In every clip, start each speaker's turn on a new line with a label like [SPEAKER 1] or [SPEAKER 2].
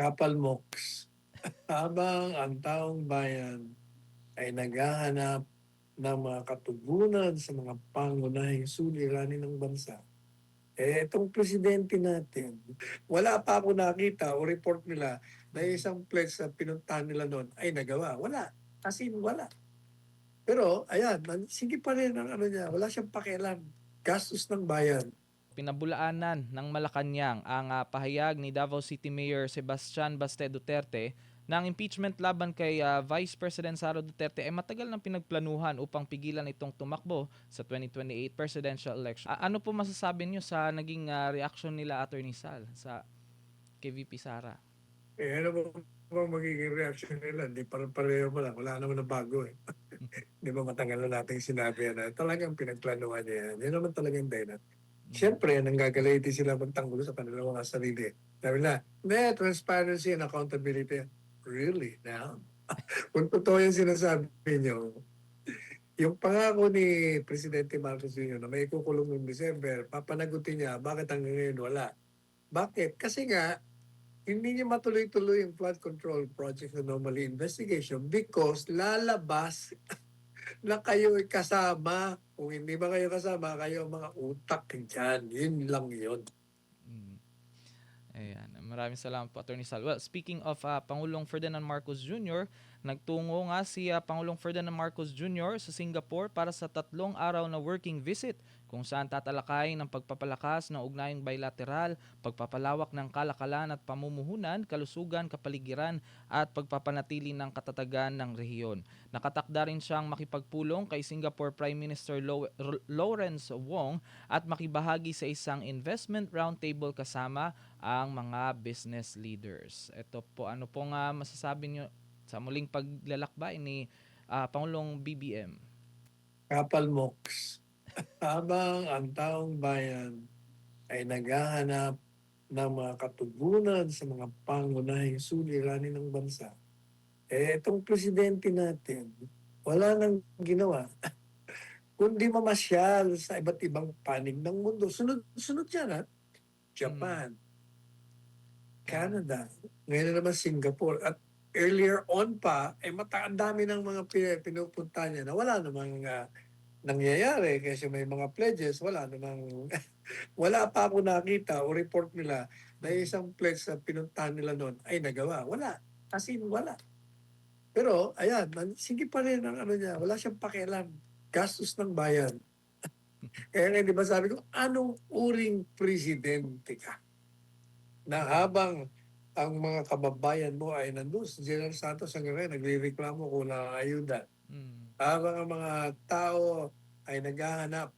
[SPEAKER 1] Kapal Moks, habang ang taong bayan ay naghahanap ng mga katugunan sa mga pangunahing suliranin ng bansa, itong presidente natin, wala pa ako nakita o report nila na isang pledge na pinuntahan nila noon ay nagawa. Wala. As in, wala. Pero, ayan, sige pa rin ang ano niya, wala siyang pakialam. Gastos ng bayan.
[SPEAKER 2] Pinabulaanan ng Malacanang ang pahayag ni Davao City Mayor Sebastian Baste Duterte na ang impeachment laban kay Vice President Sara Duterte ay matagal nang pinagplanuhan upang pigilan itong tumakbo sa 2028 presidential election. Ano po masasabi niyo sa naging reaction nila, Attorney Sal, sa kay VP Sara?
[SPEAKER 1] Ano ba magiging reaction nila? Hindi pareho pa lang. Wala naman na bago eh. Di ba matagal na natin sinabi yan na talagang pinagplanuhan niya yan. Yan naman talagang dahilan. Siyempre, nanggagalaiti sila magtanggulo sa kanilang mga sarili. Sabi na, transparency and accountability. Really? Now? Kung totoo yung sinasabi niyo, yung pangako ni Presidente Marcos Jr. na may kukulong noong December, papanagutin niya, bakit hanggang ngayon wala? Bakit? Kasi nga, hindi niya matuloy-tuloy yung flood control project na normally investigation because lalabas na kayo kasama. Kung hindi ba kayo kasama, kayo ang mga utak dyan. Yun lang yun.
[SPEAKER 2] Ayan. Maraming salamat po, Attorney Sal. Well, speaking of Pangulong Ferdinand Marcos Jr., nagtungo nga si Pangulong Ferdinand Marcos Jr. sa Singapore para sa 3 araw na working visit kung saan tatalakayin ang pagpapalakas ng ugnayang bilateral, pagpapalawak ng kalakalan at pamumuhunan, kalusugan, kapaligiran at pagpapanatili ng katatagan ng rehiyon. Nakatakda rin siyang makipagpulong kay Singapore Prime Minister Lawrence Wong at makibahagi sa isang investment roundtable kasama ang mga business leaders. Ito po, ano pong masasabi nyo sa muling paglalakbay ni Pangulong BBM?
[SPEAKER 1] Kapal Moks, habang ang taong bayan ay naghahanap ng mga katugunan sa mga pangunahing suliranin ng bansa, itong presidente natin, wala nang ginawa kundi mamasyal sa iba't ibang panig ng mundo. Sunod yan, ha? Japan, Canada, ngayon na naman Singapore. At earlier on pa, ang dami ng mga pinupunta niya na wala namang nangyayari kasi may mga pledges, wala namang, wala pa ako nakita o report nila na isang pledge na pinuntahan nila noon ay nagawa. Wala. As in, wala. Pero, ayan, sige pa rin ang ano niya, wala siyang pakialam. Gastos ng bayan. Kaya nga, di ba sabi ko, anong uring presidente ka? Na habang ang mga kababayan mo ay nandun sa General Santos hanggang ngayon, nagre-reklamo kung na ayuda. Habang ang mga tao ay naghahanap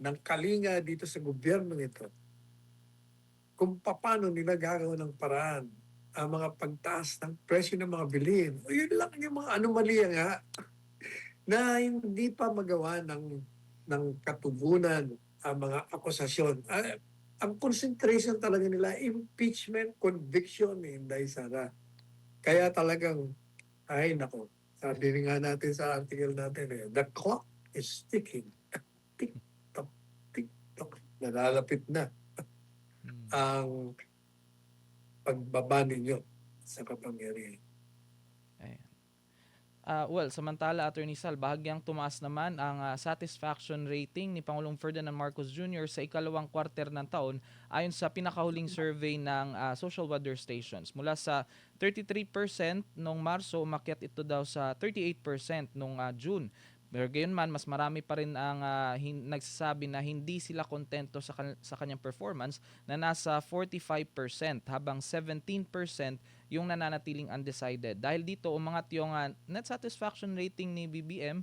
[SPEAKER 1] ng kalinga dito sa gobyerno nito, kung paano nila gagawa ng paraan ang mga pagtaas ng presyo ng mga bilihin. O yun lang yung mga anomalya nga na hindi pa magawa ng katugunan ang mga akusasyon. Ang concentration talaga nila, impeachment, conviction ni Inday Sara. Kaya talagang, ay nako, sabi nga natin sa article natin, the clock is ticking. Tick-tock, tick-tock. Nalalapit na ang pagbaba ninyo sa kapangyarihan.
[SPEAKER 2] Well, samantala, Attorney Sal, bahagyang tumaas naman ang satisfaction rating ni Pangulong Ferdinand Marcos Jr. sa ikalawang kwarter ng taon ayon sa pinakahuling survey ng social weather stations. Mula sa 33% noong Marso, umakyat ito daw sa 38% noong June. Pero gayon man, mas marami pa rin ang nagsasabi na hindi sila kontento sa kanyang performance na nasa 45% habang 17% yung nananatiling undecided. Dahil dito, umangat yung net satisfaction rating ni BBM,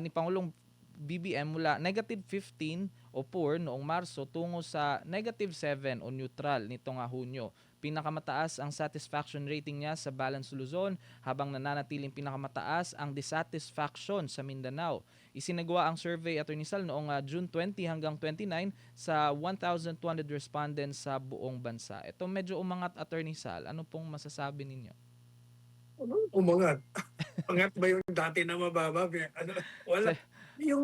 [SPEAKER 2] ni Pangulong BBM mula negative 15 o poor noong Marso tungo sa negative 7 o neutral nitong Hunyo. Pinakamataas ang satisfaction rating niya sa Balance Luzon habang nananatiling pinakamataas ang dissatisfaction sa Mindanao. Isinagawa ang survey, Attorney Sal, noong June 20 hanggang 29 sa 1,200 respondents sa buong bansa. Ito medyo umangat, Attorney Sal. Ano pong masasabi ninyo?
[SPEAKER 1] Ano? Umangat. Angat ba yung dati na mababa? Ano, wala. Yung,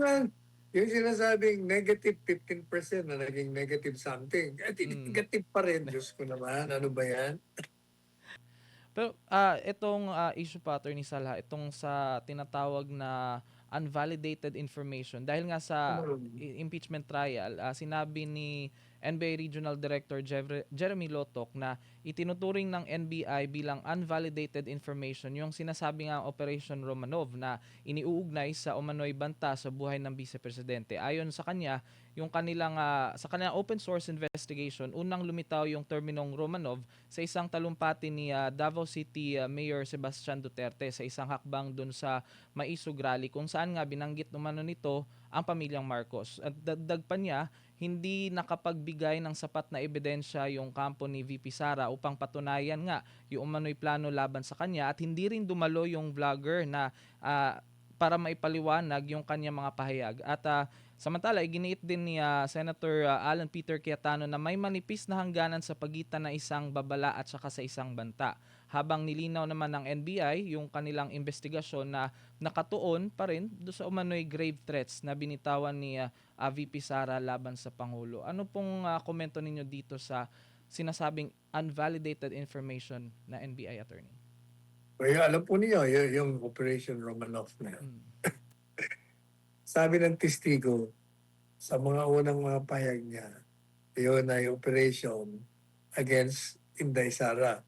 [SPEAKER 1] yung sinasabing negative 15% na naging negative something. At negative pa rin. Diyos ko naman. Ano ba yan?
[SPEAKER 2] Pero, itong, issue pa Attorney Sal, itong sa tinatawag na unvalidated information dahil nga sa
[SPEAKER 1] Mm.
[SPEAKER 2] impeachment trial, sinabi ni NBI Regional Director Jeremy Lotok na itinuturing ng NBI bilang unvalidated information yung sinasabi nga Operation Romanov na iniuugnay sa umano'y banta sa buhay ng Vice Presidente. Ayon sa kanya, yung kanilang sa kanilang open source investigation, unang lumitaw yung terminong Romanov sa isang talumpati ni Davao City Mayor Sebastian Duterte sa isang hakbang dun sa Maisog Rally kung saan nga binanggit umano nito ang pamilyang Marcos. At dagdag pa niya, hindi nakapagbigay ng sapat na ebidensya yung kampo ni VP Sara upang patunayan nga yung umano'y plano laban sa kanya at hindi rin dumalo yung vlogger na para maipaliwanag yung kanyang mga pahayag. At samantala, iginiit din ni Senator Alan Peter Cayetano na may manipis na hangganan sa pagitan ng isang babala at saka sa isang banta. Habang nilinaw naman ng NBI yung kanilang investigasyon na nakatuon pa rin do sa umano'y grave threats na binitawan ni VP Sara laban sa Pangulo. Ano pong komento ninyo dito sa sinasabing unvalidated information na NBI attorney?
[SPEAKER 1] Kaya alam po niyo, yung Operation Romanov na yun.
[SPEAKER 2] Mm.
[SPEAKER 1] Sabi ng testigo, sa mga unang mga pahayag niya, yun ay operation against Inday Sara.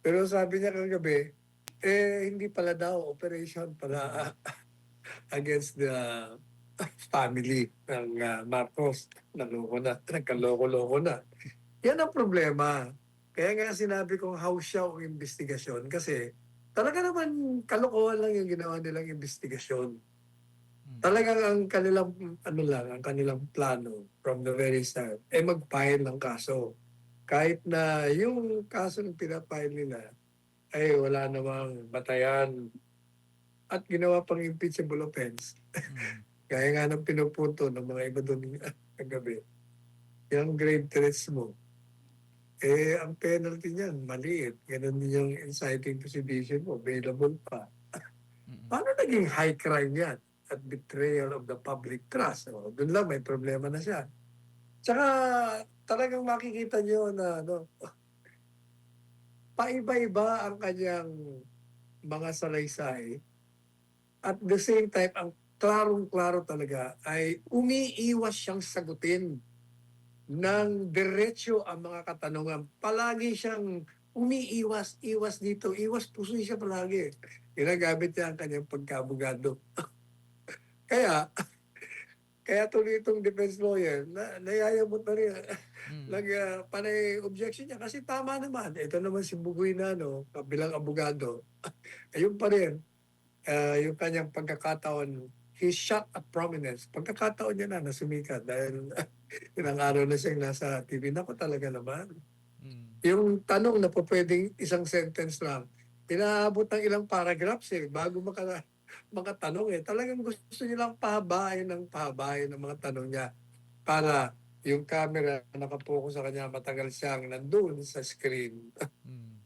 [SPEAKER 1] Pero sabi niya kagabi, hindi pala daw operation pala against the family ng Marcos. Nagkaloko-loko na. Yan ang problema. Kaya nga sinabi kong how siya ang investigasyon kasi talaga naman kalokohan lang yung ginawa nilang investigasyon. Talagang ang kanilang ang kanilang plano from the very start ay mag-file ng kaso. Kahit na yung kaso ng pinafile nila ay wala namang batayan at ginawa pang impeachable offense. Gaya nga ng pinupunto ng mga iba doon kagabi. Yung grave threats mo, ang penalty niyan, maliit. Ganun din yung inciting to sedition mo, available pa. Paano naging high crime yan? At betrayal of the public trust. Doon lang may problema na siya. Tsaka talagang makikita niyo na paiba-iba ang kanyang mga salaysay. At the same time, ang klarong-klaro talaga ay umiiwas siyang sagutin ng diretso ang mga katanungan. Palagi siyang iwas dito, iwas puso siya palagi. Ginagamit niya ang kanyang pagkabugado. Kaya tuloy itong defense lawyer, nayayabot na rin. Panay objection niya kasi tama naman. Ito naman si Bugoy na, kabilang abogado. Ayun pa rin, yung kanyang pagkakataon, he shot at prominence. Pagkakataon niya na sumikat dahil ilang araw na siyang nasa TV. Naku talaga naman. Yung tanong na po pwedeng isang sentence lang, inaabot ng ilang paragraphs bago makatanong Talagang gusto nilang pahabain ng mga tanong niya para yung camera nakapokus sa kanya matagal siyang nandun sa screen.